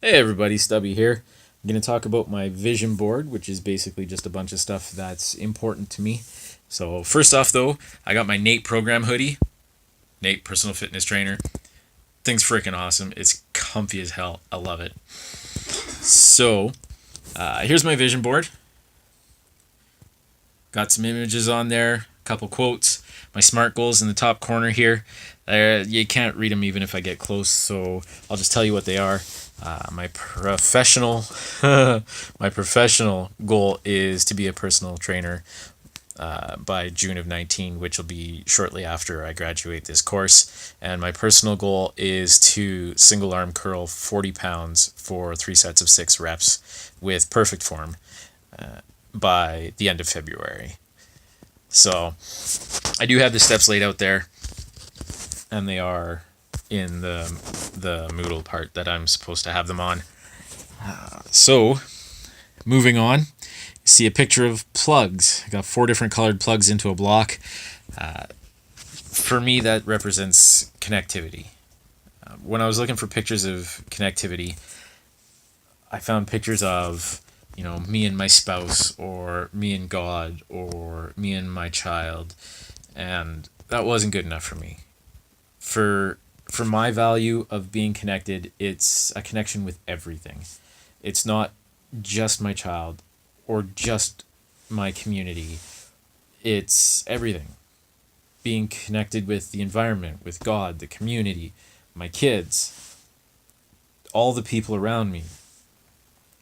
Hey everybody, Stubby here. I'm going to talk about my vision board, which is basically just a bunch of stuff that's important to me. So, first off, though, I got my Nate program hoodie. Nate, personal fitness trainer. Thing's freaking awesome. It's comfy as hell. I love it. So, here's my vision board. Got some images on there, a couple quotes. My SMART goals in the top corner here. You can't read them even if I get close, so I'll just tell you what they are. My professional my professional goal is to be a personal trainer by June of 19, which will be shortly after I graduate this course. And my personal goal is to single arm curl 40 pounds for 3 sets of 6 reps with perfect form by the end of February. So I do have the steps laid out there, and they are in the Moodle part that I'm supposed to have them on. So, moving on, you see a picture of plugs. I got 4 different colored plugs into a block. For me, that represents connectivity. When I was looking for pictures of connectivity, I found pictures of, me and my spouse, or me and God, or me and my child, and that wasn't good enough for me. For my value of being connected, it's a connection with everything. It's not just my child or just my community. It's everything. Being connected with the environment, with God, the community, my kids, all the people around me.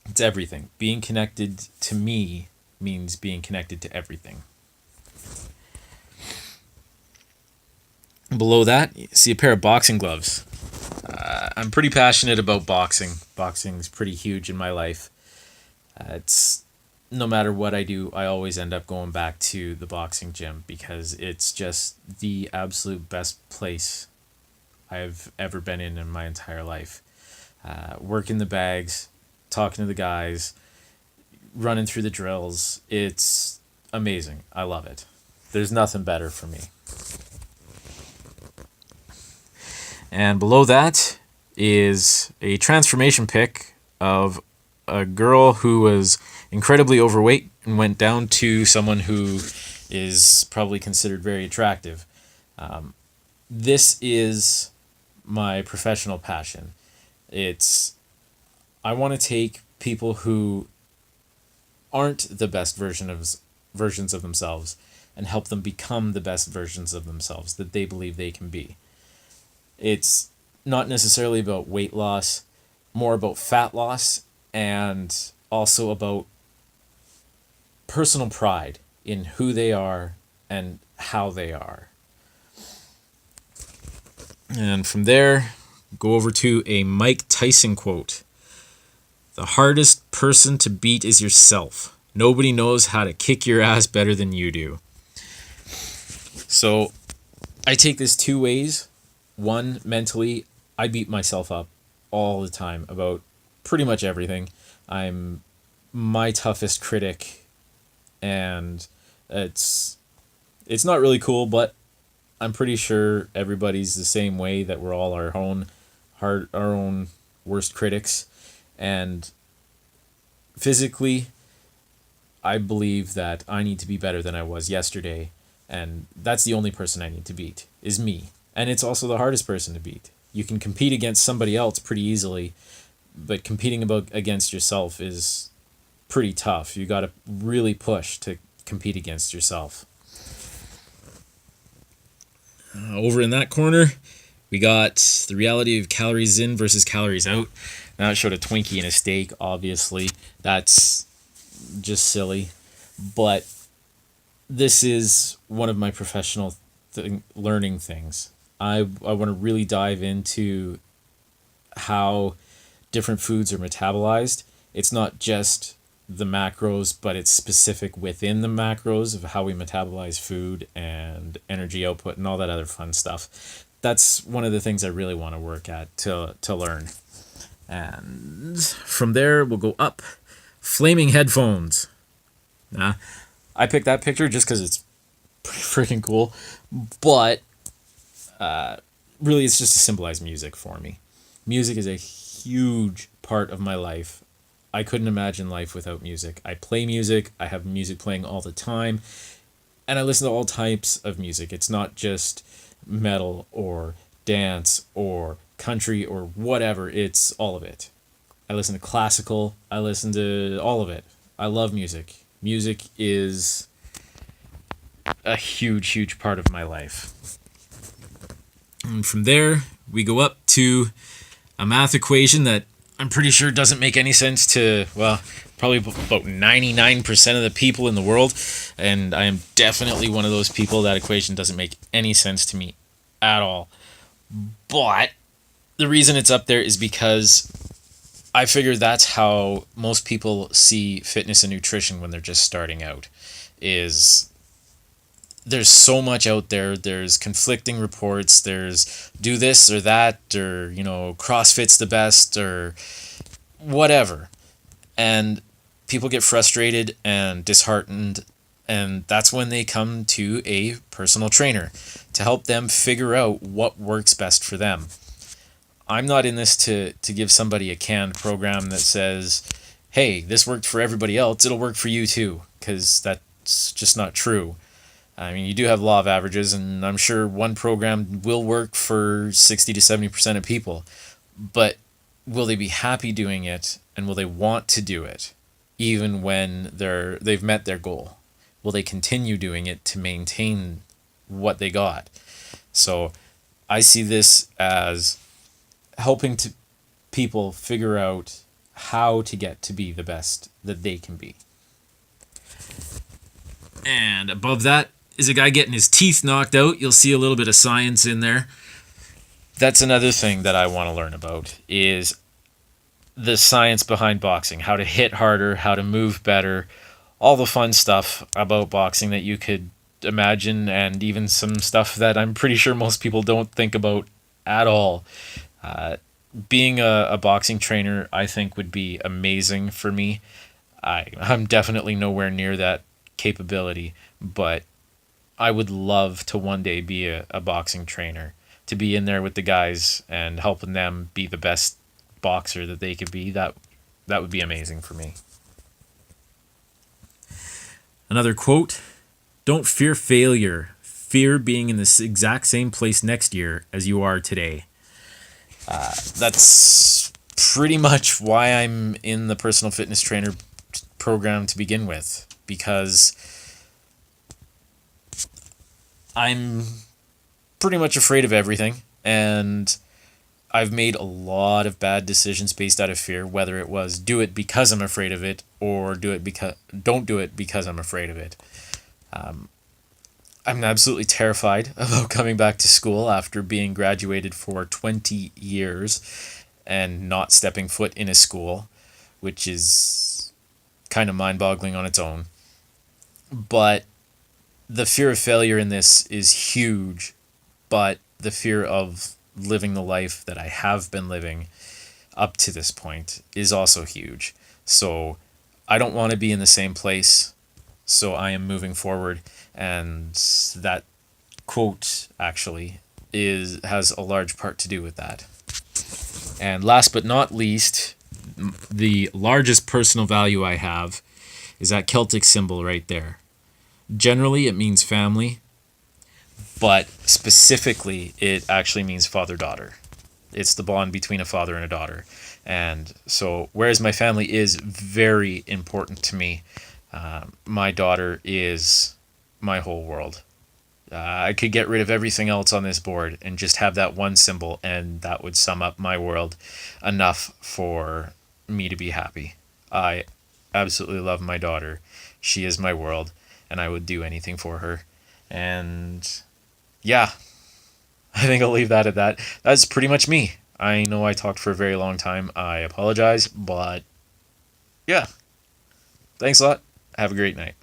It's everything. Being connected to me means being connected to everything. Below that, you see a pair of boxing gloves. I'm pretty passionate about boxing. Boxing's pretty huge in my life. It's no matter what I do, I always end up going back to the boxing gym because it's just the absolute best place I've ever been in my entire life. Working the bags, talking to the guys, running through the drills. It's amazing. I love it. There's nothing better for me. And below that is a transformation pic of a girl who was incredibly overweight and went down to someone who is probably considered very attractive. This is my professional passion. I want to take people who aren't the best versions of themselves and help them become the best versions of themselves that they believe they can be. It's not necessarily about weight loss, more about fat loss, and also about personal pride in who they are and how they are. And from there, go over to a Mike Tyson quote. The hardest person to beat is yourself. Nobody knows how to kick your ass better than you do. So I take this 2 ways. One, mentally, I beat myself up all the time about pretty much everything. I'm my toughest critic, and it's not really cool, but I'm pretty sure everybody's the same way, that we're all our own worst critics. And physically, I believe that I need to be better than I was yesterday, and that's the only person I need to beat, is me. And it's also the hardest person to beat. You can compete against somebody else pretty easily, but competing against yourself is pretty tough. You got to really push to compete against yourself. Over in that corner, we got the reality of calories in versus calories out. Now it showed a Twinkie and a steak, obviously. That's just silly. But this is one of my professional learning things. I want to really dive into how different foods are metabolized. It's not just the macros, but it's specific within the macros of how we metabolize food and energy output and all that other fun stuff. That's one of the things I really want to work at to learn. And from there, we'll go up. Flaming headphones. I picked that picture just because it's pretty freaking cool. But really, it's just to symbolize music for me. Music is a huge part of my life. I couldn't imagine life without music. I play music, I have music playing all the time, and I listen to all types of music. It's not just metal or dance or country or whatever, it's all of it. I listen to classical, I listen to all of it. I love music. Music is a huge, huge part of my life. And from there, we go up to a math equation that I'm pretty sure doesn't make any sense to, well, probably about 99% of the people in the world. And I am definitely one of those people. That equation doesn't make any sense to me at all. But the reason it's up there is because I figure that's how most people see fitness and nutrition when they're just starting out. Is there's so much out there. There's conflicting reports. There's do this or that, or CrossFit's the best, or whatever. And people get frustrated and disheartened, and that's when they come to a personal trainer to help them figure out what works best for them. I'm not in this to give somebody a canned program that says, hey, this worked for everybody else, it'll work for you too, because that's just not true. I mean, you do have law of averages, and I'm sure one program will work for 60 to 70% of people, but will they be happy doing it, and will they want to do it even when they've met their goal? Will they continue doing it to maintain what they got? So I see this as helping people figure out how to get to be the best that they can be. And above that is a guy getting his teeth knocked out. You'll see a little bit of science in there. That's another thing that I want to learn about, is the science behind boxing, how to hit harder, how to move better, all the fun stuff about boxing that you could imagine, and even some stuff that I'm pretty sure most people don't think about at all. Being a boxing trainer, I think, would be amazing for me. I'm definitely nowhere near that capability, but I would love to one day be a boxing trainer, to be in there with the guys and helping them be the best boxer that they could be. That would be amazing for me. Another quote: don't fear failure. Fear being in this exact same place next year as you are today. That's pretty much why I'm in the personal fitness trainer program to begin with, because I'm pretty much afraid of everything, and I've made a lot of bad decisions based out of fear, whether it was do it because I'm afraid of it, or don't do it because I'm afraid of it. I'm absolutely terrified about coming back to school after being graduated for 20 years and not stepping foot in a school, which is kind of mind-boggling on its own. But the fear of failure in this is huge, but the fear of living the life that I have been living up to this point is also huge. So I don't want to be in the same place, so I am moving forward, and that quote actually has a large part to do with that. And last but not least, the largest personal value I have is that Celtic symbol right there. Generally, it means family, but specifically, it actually means father-daughter. It's the bond between a father and a daughter. And so, whereas my family is very important to me, my daughter is my whole world. I could get rid of everything else on this board and just have that one symbol, and that would sum up my world enough for me to be happy. I absolutely love my daughter. She is my world, and I would do anything for her. And yeah, I think I'll leave that at that. That's pretty much me. I know I talked for a very long time. I apologize, but yeah. Thanks a lot. Have a great night.